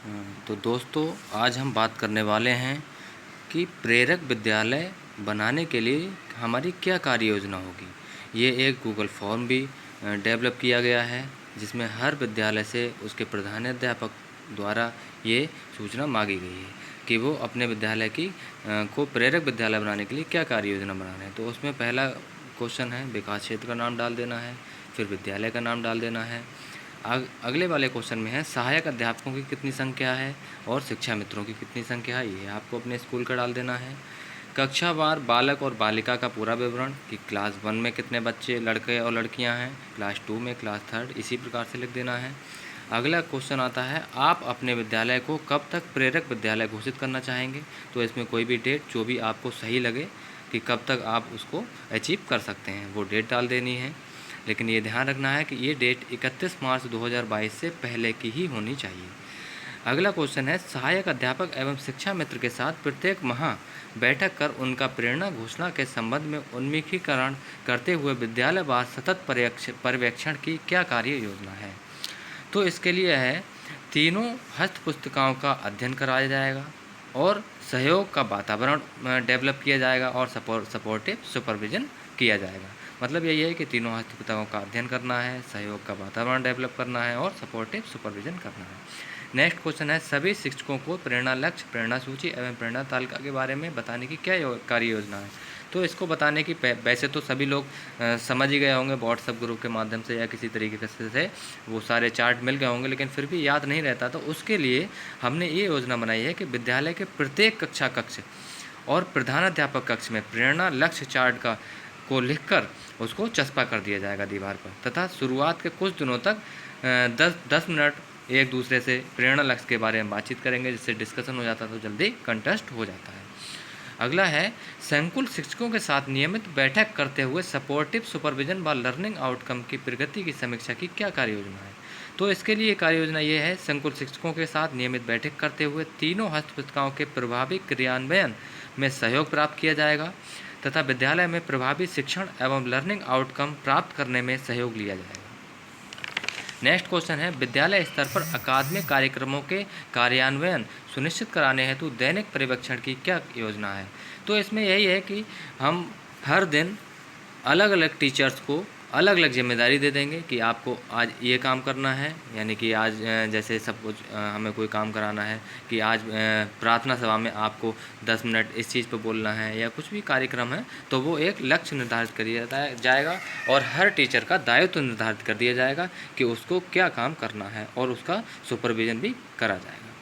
तो दोस्तों, आज हम बात करने वाले हैं कि प्रेरक विद्यालय बनाने के लिए हमारी क्या कार्य योजना होगी। ये एक गूगल फॉर्म भी डेवलप किया गया है, जिसमें हर विद्यालय से उसके प्रधानाध्यापक द्वारा ये सूचना मांगी गई है कि वो अपने विद्यालय को प्रेरक विद्यालय बनाने के लिए क्या कार्य योजना बना रहे हैं। तो उसमें पहला क्वेश्चन है, विकास क्षेत्र का नाम डाल देना है, फिर विद्यालय का नाम डाल देना है। अगले वाले क्वेश्चन में है, सहायक अध्यापकों की कितनी संख्या है और शिक्षा मित्रों की कितनी संख्या है, ये आपको अपने स्कूल का डाल देना है। कक्षावार बालक और बालिका का पूरा विवरण कि क्लास 1 में कितने बच्चे लड़के और लड़कियां हैं, क्लास 2 में, क्लास 3, इसी प्रकार से लिख देना है। अगला क्वेश्चन आता है, आप अपने विद्यालय को कब तक प्रेरक विद्यालय घोषित करना चाहेंगे। तो इसमें कोई भी डेट जो भी आपको सही लगे कि कब तक आप उसको अचीव कर सकते हैं, वो डेट डाल देनी है। लेकिन ये ध्यान रखना है कि ये डेट 31 मार्च 2022 से पहले की ही होनी चाहिए। अगला क्वेश्चन है, सहायक अध्यापक एवं शिक्षा मित्र के साथ प्रत्येक माह बैठक कर उनका प्रेरणा घोषणा के संबंध में उन्मुखीकरण करते हुए विद्यालयवार सतत पर्यवेक्षण की क्या कार्य योजना है। तो इसके लिए है, तीनों हस्त पुस्तिकाओं का अध्ययन कराया जाएगा और सहयोग का वातावरण डेवलप किया जाएगा और सपोर्टिव सुपरविजन किया जाएगा। मतलब यही है कि तीनों हस्त पुस्तिकाओं का अध्ययन करना है, सहयोग का वातावरण डेवलप करना है और सपोर्टिव सुपरविजन करना है। नेक्स्ट क्वेश्चन है, सभी शिक्षकों को प्रेरणा लक्ष्य, प्रेरणा सूची एवं प्रेरणा तालिका के बारे में बताने की क्या कार्य योजना है। तो इसको बताने की वैसे तो सभी लोग समझ ही गए होंगे, व्हाट्सएप ग्रुप के माध्यम से या किसी तरीके से वो सारे चार्ट मिल गए होंगे, लेकिन फिर भी याद नहीं रहता। तो उसके लिए हमने ये योजना बनाई है कि विद्यालय के प्रत्येक कक्षा कक्ष और प्रधानाध्यापक कक्ष में प्रेरणा लक्ष्य चार्ट को लिखकर उसको चस्पा कर दिया जाएगा दीवार पर, तथा शुरुआत के कुछ दिनों तक 10 मिनट एक दूसरे से प्रेरणा लक्ष्य के बारे में बातचीत करेंगे, जिससे डिस्कशन हो जाता है तो जल्दी कंटेस्ट हो जाता है। अगला है, संकुल शिक्षकों के साथ नियमित बैठक करते हुए सपोर्टिव सुपरविजन व लर्निंग आउटकम की प्रगति की समीक्षा की क्या कार्य योजना है। तो इसके लिए कार्य योजना ये है, संकुल शिक्षकों के साथ नियमित बैठक करते हुए तीनों हस्तपुस्तिकाओं के प्रभावी क्रियान्वयन में सहयोग प्राप्त किया जाएगा तथा विद्यालय में प्रभावी शिक्षण एवं लर्निंग आउटकम प्राप्त करने में सहयोग लिया जाएगा। नेक्स्ट क्वेश्चन है, विद्यालय स्तर पर अकादमिक कार्यक्रमों के कार्यान्वयन सुनिश्चित कराने हेतु दैनिक पर्यवेक्षण की क्या योजना है। तो इसमें यही है कि हम हर दिन अलग अलग टीचर्स को अलग अलग जिम्मेदारी दे देंगे कि आपको आज ये काम करना है, यानी कि आज जैसे सब कुछ हमें कोई काम कराना है कि आज प्रार्थना सभा में आपको 10 मिनट इस चीज़ पर बोलना है या कुछ भी कार्यक्रम है, तो वो एक लक्ष्य निर्धारित कर दिया जाएगा और हर टीचर का दायित्व निर्धारित कर दिया जाएगा कि उसको क्या काम करना है और उसका सुपरविजन भी करा जाएगा।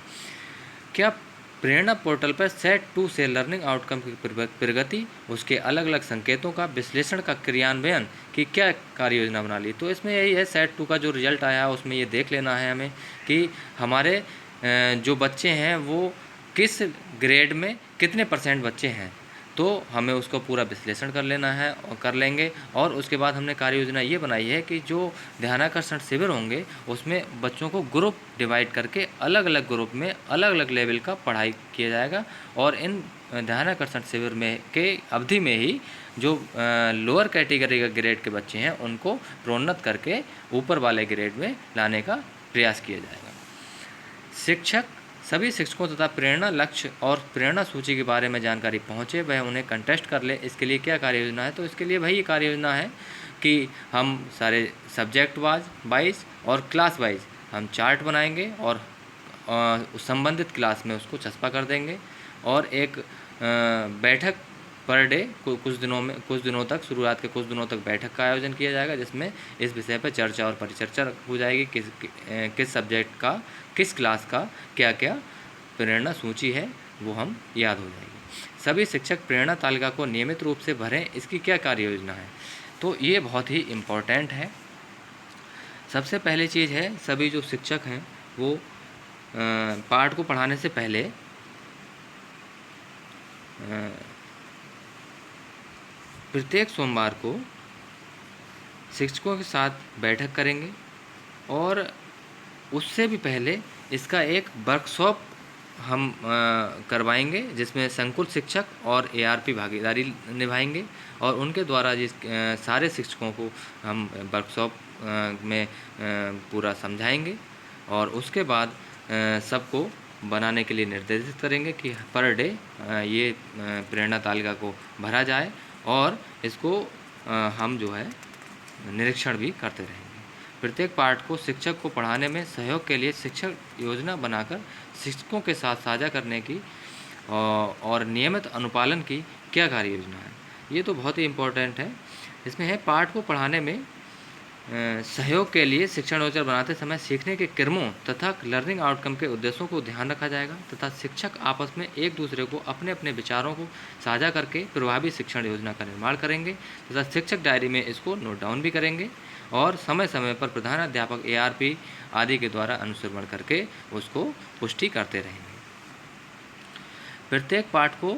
क्या प्रेरणा पोर्टल पर सेट 2 से लर्निंग आउटकम की प्रगति, उसके अलग अलग संकेतों का विश्लेषण का क्रियान्वयन की क्या कार्य योजना बना ली। तो इसमें यही है, सेट 2 का जो रिजल्ट आया उसमें ये देख लेना है हमें कि हमारे जो बच्चे हैं वो किस ग्रेड में कितने % बच्चे हैं। तो हमें उसको पूरा विश्लेषण कर लेना है और कर लेंगे। और उसके बाद हमने कार्य योजना ये बनाई है कि जो ध्यानाकर्षण शिविर होंगे उसमें बच्चों को ग्रुप डिवाइड करके अलग अलग ग्रुप में अलग अलग लेवल का पढ़ाई किया जाएगा और इन ध्यानाकर्षण शिविर में के अवधि में ही जो लोअर कैटेगरी का ग्रेड के बच्चे हैं उनको प्रोन्नत करके ऊपर वाले ग्रेड में लाने का प्रयास किया जाएगा। शिक्षक सभी शिक्षकों तथा प्रेरणा लक्ष्य और प्रेरणा सूची के बारे में जानकारी पहुँचे वह उन्हें कंटेस्ट कर ले। इसके लिए क्या कार्य योजना है। तो इसके लिए भाई ये कार्य योजना है कि हम सारे सब्जेक्ट वाइज और क्लास वाइज हम चार्ट बनाएंगे और संबंधित क्लास में उसको चस्पा कर देंगे और एक बैठक पर डे कुछ दिनों तक, शुरुआत के कुछ दिनों तक बैठक का आयोजन किया जाएगा, जिसमें इस विषय पर चर्चा और परिचर्चा हो जाएगी किस सब्जेक्ट का, किस क्लास का क्या क्या प्रेरणा सूची है वो हम याद हो जाएगी। सभी शिक्षक प्रेरणा तालिका को नियमित रूप से भरें, इसकी क्या कार्य योजना है। तो ये बहुत ही इम्पोर्टेंट है। सबसे पहली चीज़ है, सभी जो शिक्षक हैं वो पाठ को पढ़ाने से पहले प्रत्येक सोमवार को शिक्षकों के साथ बैठक करेंगे और उससे भी पहले इसका एक वर्कशॉप हम करवाएंगे, जिसमें संकुल शिक्षक और एआरपी भागीदारी निभाएंगे और उनके द्वारा सारे शिक्षकों को हम वर्कशॉप में पूरा समझाएंगे। और उसके बाद सबको बनाने के लिए निर्देशित करेंगे कि पर डे ये प्रेरणा तालिका को भरा जाए और इसको हम जो है निरीक्षण भी करते रहेंगे। प्रत्येक पाठ को शिक्षक को पढ़ाने में सहयोग के लिए शिक्षक योजना बनाकर शिक्षकों के साथ साझा करने की और नियमित अनुपालन की क्या कार्य योजना है। ये तो बहुत ही इम्पोर्टेंट है। इसमें है पाठ को पढ़ाने में सहयोग के लिए शिक्षण योजना बनाते समय सीखने के क्रमों तथा लर्निंग आउटकम के उद्देश्यों को ध्यान रखा जाएगा तथा शिक्षक आपस में एक दूसरे को अपने अपने विचारों को साझा करके प्रभावी शिक्षण योजना का निर्माण करेंगे तथा शिक्षक डायरी में इसको नोट डाउन भी करेंगे और समय समय पर प्रधानाध्यापक ARP आदि के द्वारा अनुश्रवण करके उसको पुष्टि करते रहेंगे। प्रत्येक पाठ को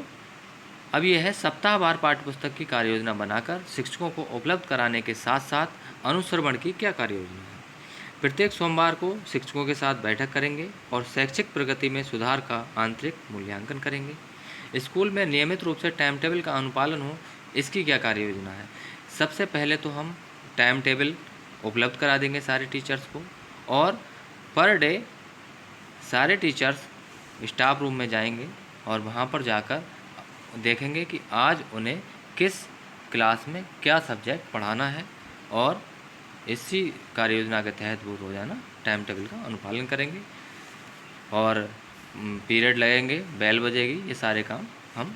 अब यह है सप्ताहवार पाठ्यपुस्तक की कार्य योजना बनाकर शिक्षकों को उपलब्ध कराने के साथ साथ अनुश्रवण की क्या कार्य योजना है। प्रत्येक सोमवार को शिक्षकों के साथ बैठक करेंगे और शैक्षिक प्रगति में सुधार का आंतरिक मूल्यांकन करेंगे। स्कूल में नियमित रूप से टाइम टेबल का अनुपालन हो, इसकी क्या कार्य योजना है। सबसे पहले तो हम टाइम टेबल उपलब्ध करा देंगे सारे टीचर्स को और पर डे सारे टीचर्स स्टाफ रूम में जाएंगे और वहाँ पर जाकर देखेंगे कि आज उन्हें किस क्लास में क्या सब्जेक्ट पढ़ाना है और इसी कार्य योजना के तहत वो रोज़ाना टाइम टेबल का अनुपालन करेंगे और पीरियड लगेंगे, बेल बजेगी, ये सारे काम हम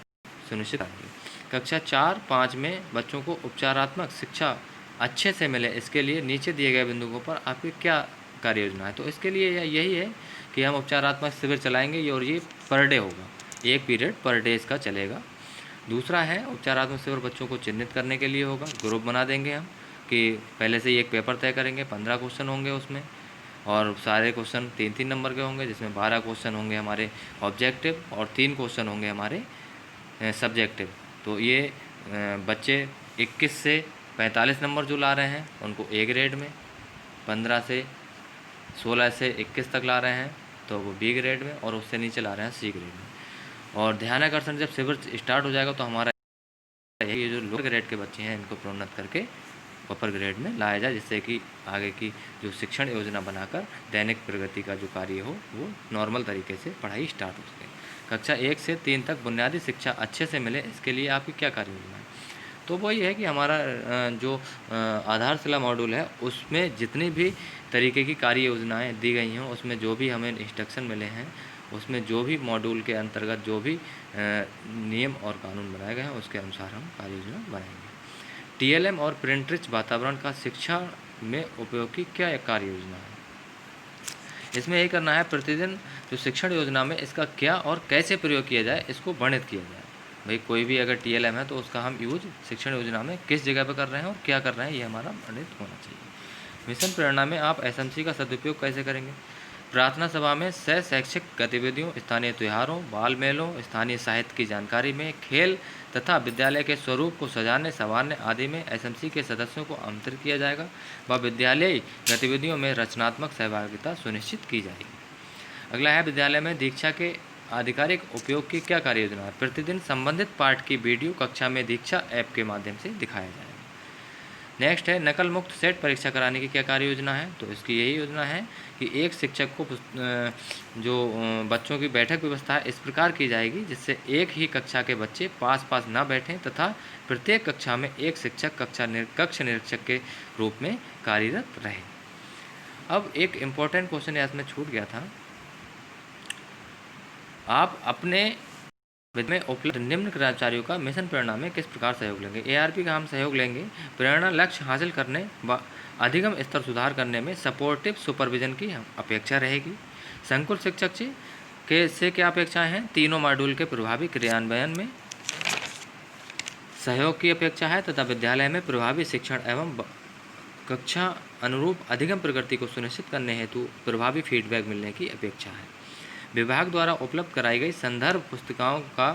सुनिश्चित करेंगे। कक्षा 4-5 में बच्चों को उपचारात्मक शिक्षा अच्छे से मिले, इसके लिए नीचे दिए गए बिंदुओं पर आपकी क्या कार्य योजना है। तो इसके लिए यही है कि हम उपचारात्मक शिविर चलाएंगे और ये पर डे होगा, 1 पीरियड पर डे इसका चलेगा। दूसरा है उपचारात्मक शिविर बच्चों को चिन्हित करने के लिए होगा। ग्रुप बना देंगे हम कि पहले से ही एक पेपर तय करेंगे, 15 क्वेश्चन होंगे उसमें और सारे क्वेश्चन 3-3 नंबर के होंगे, जिसमें 12 क्वेश्चन होंगे हमारे ऑब्जेक्टिव और 3 क्वेश्चन होंगे हमारे सब्जेक्टिव। तो ये बच्चे 21 से 45 नंबर जो ला रहे हैं उनको A ग्रेड में, 15 से 16 से 21 तक ला रहे हैं तो वो B ग्रेड में और उससे नीचे ला रहे हैं C ग्रेड में। और ध्यानाकर्षण जब शिविर स्टार्ट हो जाएगा तो हमारा ये जो लोअर ग्रेड के बच्चे हैं इनको प्रोन्नत करके अपर ग्रेड में लाया जाए, जिससे कि आगे की जो शिक्षण योजना बनाकर दैनिक प्रगति का जो कार्य हो वो नॉर्मल तरीके से पढ़ाई स्टार्ट हो सके। कक्षा 1 से 3 तक बुनियादी शिक्षा अच्छे से मिले, इसके लिए आपकी क्या कार्य योजना है। तो वही है कि हमारा जो आधारशिला मॉड्यूल है उसमें जितनी भी तरीके की कार्य योजनाएँ दी गई हैं, उसमें जो भी हमें इंस्ट्रक्शन मिले हैं, उसमें जो भी मॉड्यूल के अंतर्गत जो भी नियम और कानून बनाए गए हैं उसके अनुसार हम कार्य योजना बनाएंगे। TLM और प्रिंट रिच वातावरण का शिक्षा में उपयोग की क्या कार्य योजना है। इसमें यही करना है प्रतिदिन जो शिक्षण योजना में इसका क्या और कैसे प्रयोग किया जाए इसको वर्णित किया जाए। भाई कोई भी अगर TLM है तो उसका हम यूज शिक्षण योजना में किस जगह पर कर रहे हैं और क्या कर रहे हैं, ये हमारा वर्णित होना चाहिए। मिशन प्रेरणा में आप SMC का सदुपयोग कैसे करेंगे। प्रार्थना सभा में शैक्षिक गतिविधियों, स्थानीय त्योहारों, बाल मेलों, स्थानीय साहित्य की जानकारी में, खेल तथा विद्यालय के स्वरूप को सजाने संवारने आदि में SMC के सदस्यों को आमंत्रित किया जाएगा व विद्यालयी गतिविधियों में रचनात्मक सहभागिता सुनिश्चित की जाएगी। अगला है विद्यालय में दीक्षा के आधिकारिक उपयोग की क्या कार्य योजना है। प्रतिदिन संबंधित पाठ की वीडियो कक्षा में दीक्षा ऐप के माध्यम से दिखाया जाएगा। नेक्स्ट है नकल मुक्त सेट परीक्षा कराने की क्या कार्य योजना है। तो इसकी यही योजना है कि एक शिक्षक को जो बच्चों की बैठक व्यवस्था है इस प्रकार की जाएगी जिससे एक ही कक्षा के बच्चे पास ना बैठें तथा प्रत्येक कक्षा में एक शिक्षक कक्ष निरीक्षक के रूप में कार्यरत रहे। अब एक इम्पोर्टेंट क्वेश्चन इसमें छूट गया था, आप अपने में उपलब्ध निम्न कर्मचारियों का मिशन प्रेरणा में किस प्रकार सहयोग लेंगे। ARP का हम सहयोग लेंगे प्रेरणा लक्ष्य हासिल करने व अधिगम स्तर सुधार करने में सपोर्टिव सुपरविजन की अपेक्षा रहेगी। संकुल शिक्षक से क्या अपेक्षाएं हैं। तीनों मॉड्यूल के प्रभावी क्रियान्वयन में सहयोग की अपेक्षा है तथा विद्यालय में प्रभावी शिक्षण एवं कक्षा अनुरूप अधिगम प्रगति को सुनिश्चित करने हेतु प्रभावी फीडबैक मिलने की अपेक्षा है। विभाग द्वारा उपलब्ध कराई गई संदर्भ पुस्तिकाओं का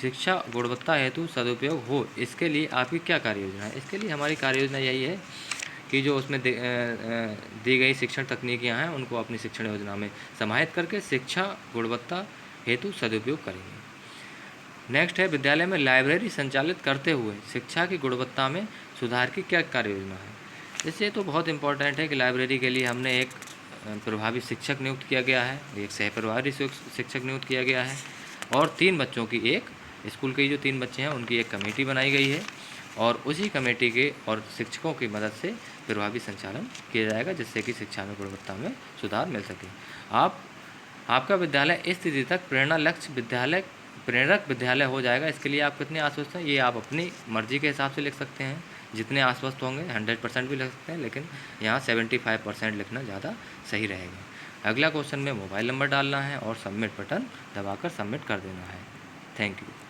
शिक्षा गुणवत्ता हेतु सदुपयोग हो, इसके लिए आपकी क्या कार्य योजना है। इसके लिए हमारी कार्य योजना यही है कि जो उसमें दी गई शिक्षण तकनीकियाँ हैं उनको अपनी शिक्षण योजना में समाहित करके शिक्षा गुणवत्ता हेतु सदुपयोग करेंगे। नेक्स्ट है विद्यालय में लाइब्रेरी संचालित करते हुए शिक्षा की गुणवत्ता में सुधार की क्या कार्य योजना है। इससे तो बहुत इम्पोर्टेंट है कि लाइब्रेरी के लिए हमने एक प्रभावी शिक्षक नियुक्त किया गया है, एक सह प्रभारी शिक्षक नियुक्त किया गया है और 3 बच्चों की एक स्कूल के जो 3 बच्चे हैं उनकी एक कमेटी बनाई गई है और उसी कमेटी के और शिक्षकों की मदद से प्रभावी संचालन किया जाएगा, जिससे कि शिक्षा में गुणवत्ता में सुधार मिल सके। आपका विद्यालय इस तिथि तक प्रेरक विद्यालय हो जाएगा। इसके लिए आप कितने आश्वस्त हैं, ये आप अपनी मर्जी के हिसाब से लिख सकते हैं। जितने आश्वस्त होंगे 100% भी लिख सकते हैं, लेकिन यहाँ 75% लिखना ज़्यादा सही रहेगा। अगला क्वेश्चन में मोबाइल नंबर डालना है और सबमिट बटन दबाकर सबमिट कर देना है। Thank you.